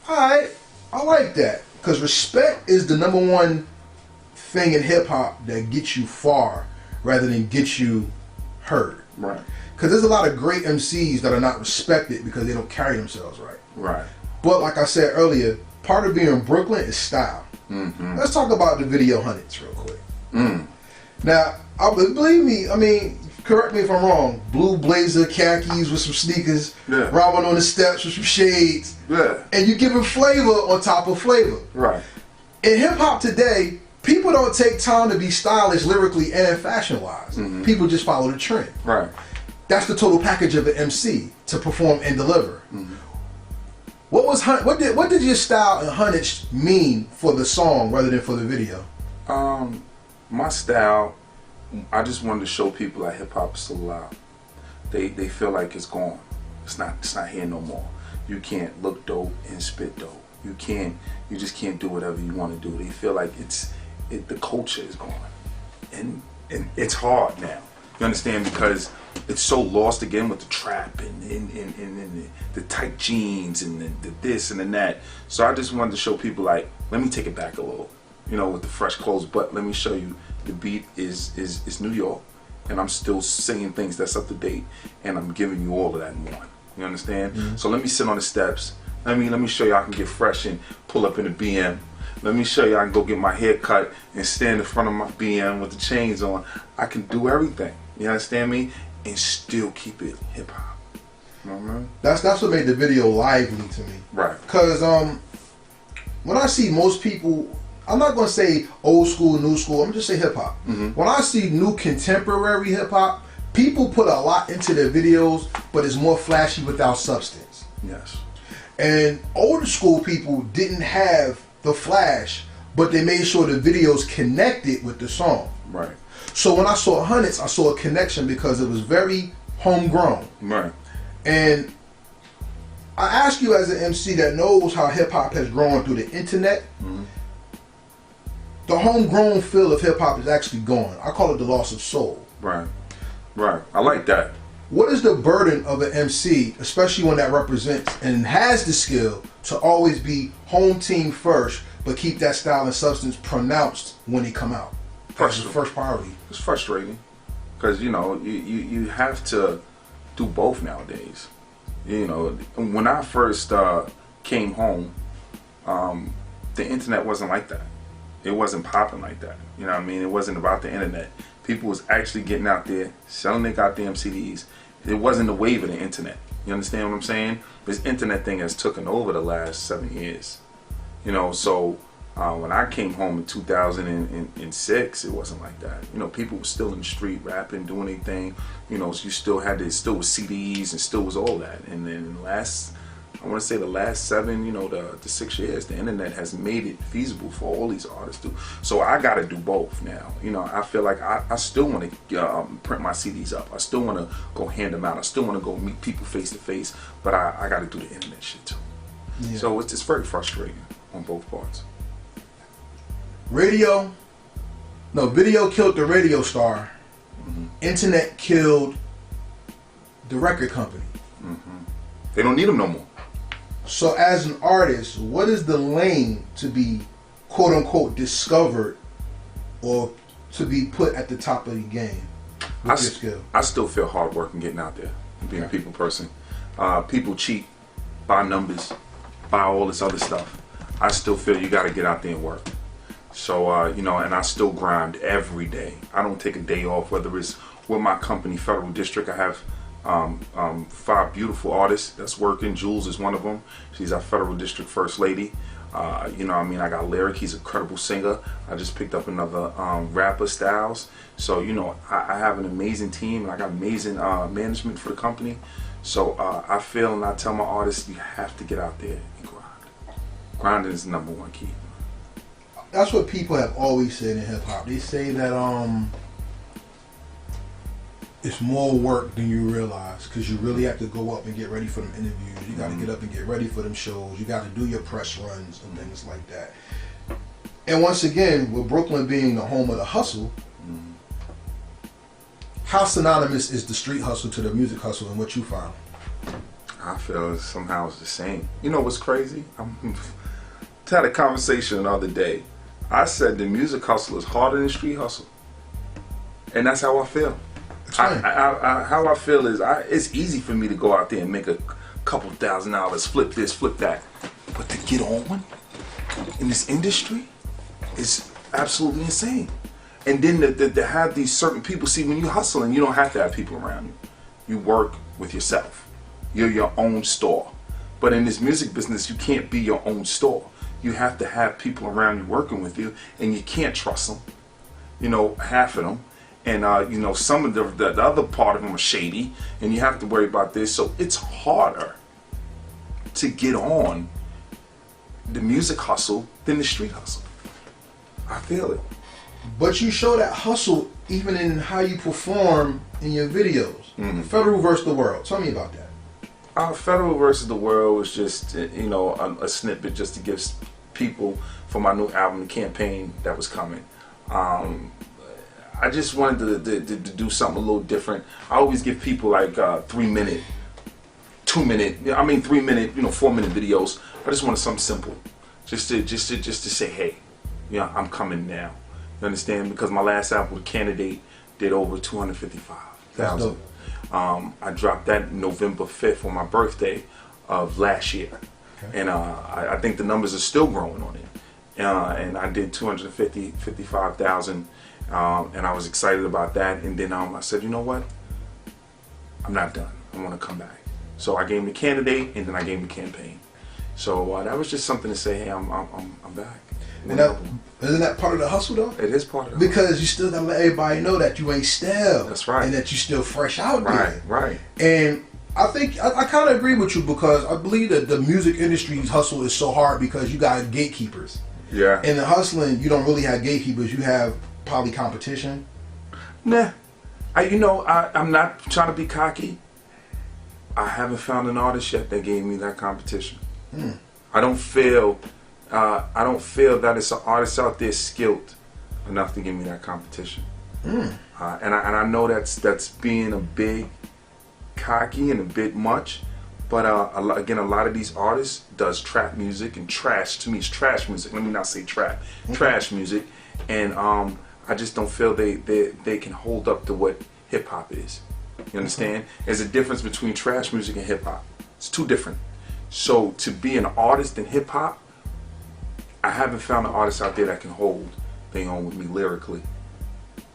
Alright, I like that. Because respect is the number one thing in hip hop that gets you far rather than get you heard. Right. Because there's a lot of great MCs that are not respected because they don't carry themselves right. Right. But like I said earlier, part of being in Brooklyn is style. Mm-hmm. Let's talk about the video hundreds real quick. Mm. Now, believe me, I mean, correct me if I'm wrong, blue blazer, khakis with some sneakers, robbing on the steps with some shades, and you giving flavor on top of flavor. Right. In hip hop today, people don't take time to be stylish lyrically and fashion-wise. Mm-hmm. People just follow the trend. Right. That's the total package of an MC, to perform and deliver. Mm-hmm. What did your style and hundreds mean for the song rather than for the video? My style, I just wanted to show people that hip hop is still alive. They feel like it's gone. It's not here no more. You can't look dope and spit dope. You just can't do whatever you want to do. They feel like the culture is gone. And it's hard now. You understand? Because it's so lost again with the trap and the tight jeans and the this and the that. So I just wanted to show people, like, let me take it back a little, with the fresh clothes, but let me show you the beat is New York, and I'm still singing things that's up to date, and I'm giving you all of that and more. You understand? Mm-hmm. So let me sit on the steps. Let me show you I can get fresh and pull up in the BM. Let me show you I can go get my hair cut and stand in front of my BM with the chains on. I can do everything. You understand me? And still keep it hip hop. You know what I mean? That's what made the video lively to me. Right. Because when I see most people, I'm not gonna say old school, new school. I'm gonna just say hip hop. Mm-hmm. When I see new contemporary hip hop, people put a lot into their videos, but it's more flashy without substance. Yes. And older school people didn't have the flash, but they made sure the videos connected with the song. Right. So when I saw Hundreds, I saw a connection because it was very homegrown. Right. And I ask you, as an MC that knows how hip hop has grown through the internet, mm-hmm. the homegrown feel of hip hop is actually gone. I call it the loss of soul. Right. Right. I like that. What is the burden of an MC, especially one that represents and has the skill to always be home team first, but keep that style and substance pronounced when they come out? That's the first priority. It's frustrating because you have to do both nowadays. When I first came home, the internet wasn't like that. It wasn't popping like that. You know what I mean? It wasn't about the internet. People was actually getting out there selling their goddamn CDs. It wasn't the wave of the internet. You understand what I'm saying? This internet thing has taken over the last 7 years. So when I came home in 2006, it wasn't like that. People were still in the street rapping, doing their thing. So you still had it, still was CDs and still was all that. And then I want to say the last 7, the 6 years, the internet has made it feasible for all these artists to. So I got to do both now. I feel like I still want to print my CDs up. I still want to go hand them out. I still want to go meet people face to face. But I got to do the internet shit too. Yeah. So it's very frustrating on both parts. Video killed the radio star. Mm-hmm. Internet killed the record company. Mm-hmm. They don't need them no more. So as an artist, what is the lane to be quote unquote discovered or to be put at the top of the game with your skill? I still feel hard work and getting out there and being a people person. People cheat, buy numbers, buy all this other stuff. I still feel you got to get out there and work. So, and I still grind every day. I don't take a day off, whether it's with my company, Federal District. I have 5 beautiful artists that's working. Jules is one of them. She's our Federal District First Lady. I got Lyric. He's a credible singer. I just picked up another rapper, Styles. So, I have an amazing team, and I got amazing management for the company. So I feel, and I tell my artists, you have to get out there and grind. Grinding is the #1 key. That's what people have always said in hip hop. They say that it's more work than you realize because you really have to go up and get ready for them interviews. You got to get up and get ready for them shows. You got to do your press runs and things like that. And once again, with Brooklyn being the home of the hustle, how synonymous is the street hustle to the music hustle and what you found? I feel somehow it's the same. You know what's crazy? I had a conversation the other day. I said the music hustle is harder than street hustle, and that's how I feel. How I feel is it's easy for me to go out there and make a couple $1,000, flip this, flip that, but to get on in this industry is absolutely insane. And then to have these certain people, see, when you hustling, you don't have to have people around you. You work with yourself. You're your own store. But in this music business, you can't be your own store. You have to have people around you working with you, and you can't trust them. You know, half of them. And, you know, some of the other part of them are shady, and you have to worry about this. So it's harder to get on the music hustle than the street hustle. I feel it. But you show that hustle even in how you perform in your videos. Mm-hmm. Federal vs. The World. Tell me about that. Federal vs. The World was just, you know, a snippet just to give people for my new album, campaign that was coming. I just wanted to do something a little different. I always give people like 3 minute, 2 minute, 3 minute, 4 minute videos. I just wanted something simple, just to say, hey, I'm coming now. You understand? Because my last album, Candidate, did over 255,000. I dropped that November 5th on my birthday of last year. Okay. And I think the numbers are still growing on it. And I did 255,000, and I was excited about that. And then I said, you know what? I'm not done. I want to come back. So I gave him the Candidate, and then I gave him the campaign. So that was just something to say, hey, I'm back. And isn't that part of the hustle, though? It is part of the because you still gotta let everybody know that you ain't stale. That's right. And that you still fresh out there. Right. And I think I kind of agree with you because I believe that the music industry's hustle is so hard because you got gatekeepers. Yeah. In the hustling, you don't really have gatekeepers. You have probably competition. Nah. I'm not trying to be cocky. I haven't found an artist yet that gave me that competition. I don't feel that it's an artist out there skilled enough to give me that competition. And I know that's being a bit cocky and a bit much, but again, a lot of these artists does trap music and trash. To me, it's trash music. Let me not say trap. Trash music, and I just don't feel they can hold up to what hip hop is. You understand? There's a difference between trash music and hip hop. It's two different. So to be an artist in hip hop, I haven't found an artist out there that can hold their own with me lyrically,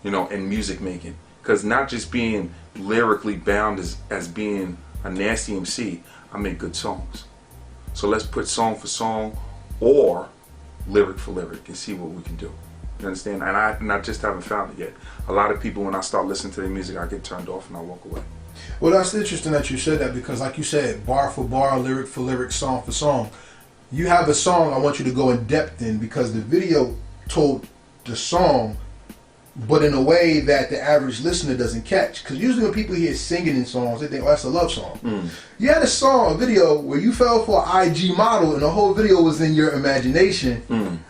and music making. Because not just being lyrically bound as being a nasty MC, I make good songs. So let's put song for song or lyric for lyric and see what we can do. You understand? And I just haven't found it yet. A lot of people, when I start listening to their music, I get turned off and I walk away. Well, that's interesting that you said that because, like you said, bar for bar, lyric for lyric, song for song. You have a song I want you to go in depth in because the video told the song, but in a way that the average listener doesn't catch. Because usually when people hear singing in songs, they think, oh, that's a love song. You had a video where you fell for an IG model and the whole video was in your imagination.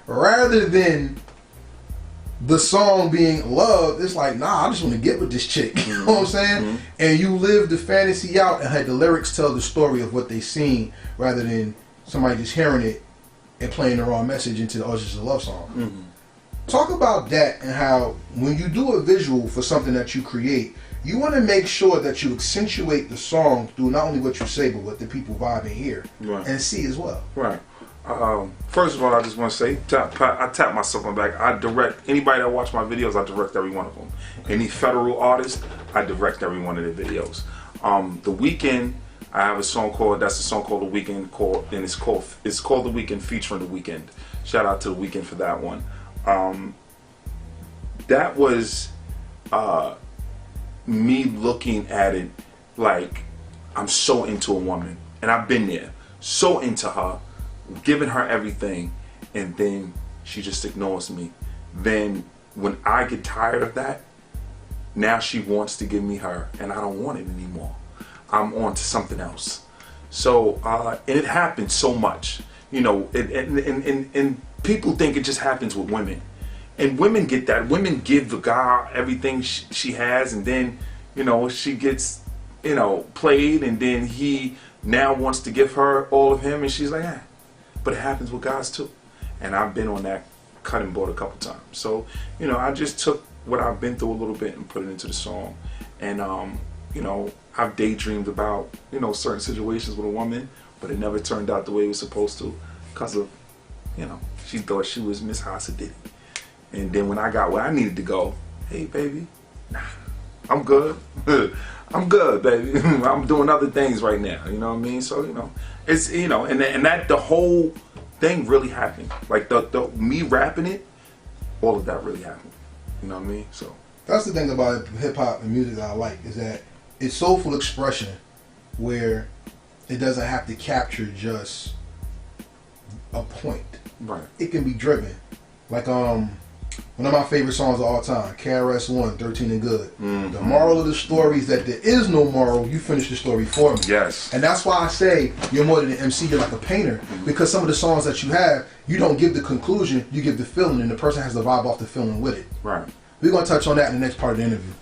Rather than the song being love, it's like, nah, I just want to get with this chick. You know what I'm saying? And you lived the fantasy out and had the lyrics tell the story of what they seen rather than somebody just hearing it and playing the wrong message into oh, it's just a love song. Talk about that and how when you do a visual for something that you create, you want to make sure that you accentuate the song through not only what you say, but what the people vibe and hear and see as well. Right. First of all, I just want to say, I tap myself on the back. I direct anybody that watch my videos. I direct every one of them. Any federal artist, I direct every one of their videos. The Weeknd, I have a song called The Weeknd, and it's called The Weeknd featuring The Weeknd. Shout out to The Weeknd for that one. That was me looking at it like I'm so into a woman, and I've been there, so into her, giving her everything, and then she just ignores me. Then when I get tired of that, now she wants to give me her, and I don't want it anymore. I'm on to something else. So and it happens so much, and people think it just happens with women, and women get that. Women give the guy everything she has, and then she gets played, and then he now wants to give her all of him, and she's like, eh. But it happens with guys too. And I've been on that cutting board a couple times. So, you know, I just took what I've been through a little bit and put it into the song. And, you know, I've daydreamed about, you know, certain situations with a woman, but it never turned out the way it was supposed to because of, you know, she thought she was Miss Diddy. And then when I got where I needed to go, hey, baby, nah, I'm good. I'm good, baby. I'm doing other things right now. You know what I mean? So, you know, it's, you know, and that the whole thing really happened. Like the me rapping it, all of that really happened. You know what I mean? So that's the thing about hip hop and music that I like, is that it's soulful expression where it doesn't have to capture just a point. Right. It can be driven. Like one of my favorite songs of all time, KRS-One, 13 and Good. Mm-hmm. The moral of the story is that there is no moral. You finish the story for me. Yes. And that's why I say you're more than an MC. You're like a painter. Mm-hmm. Because some of the songs that you have, you don't give the conclusion. You give the feeling, and the person has to vibe off the feeling with it. Right. We're going to touch on that in the next part of the interview.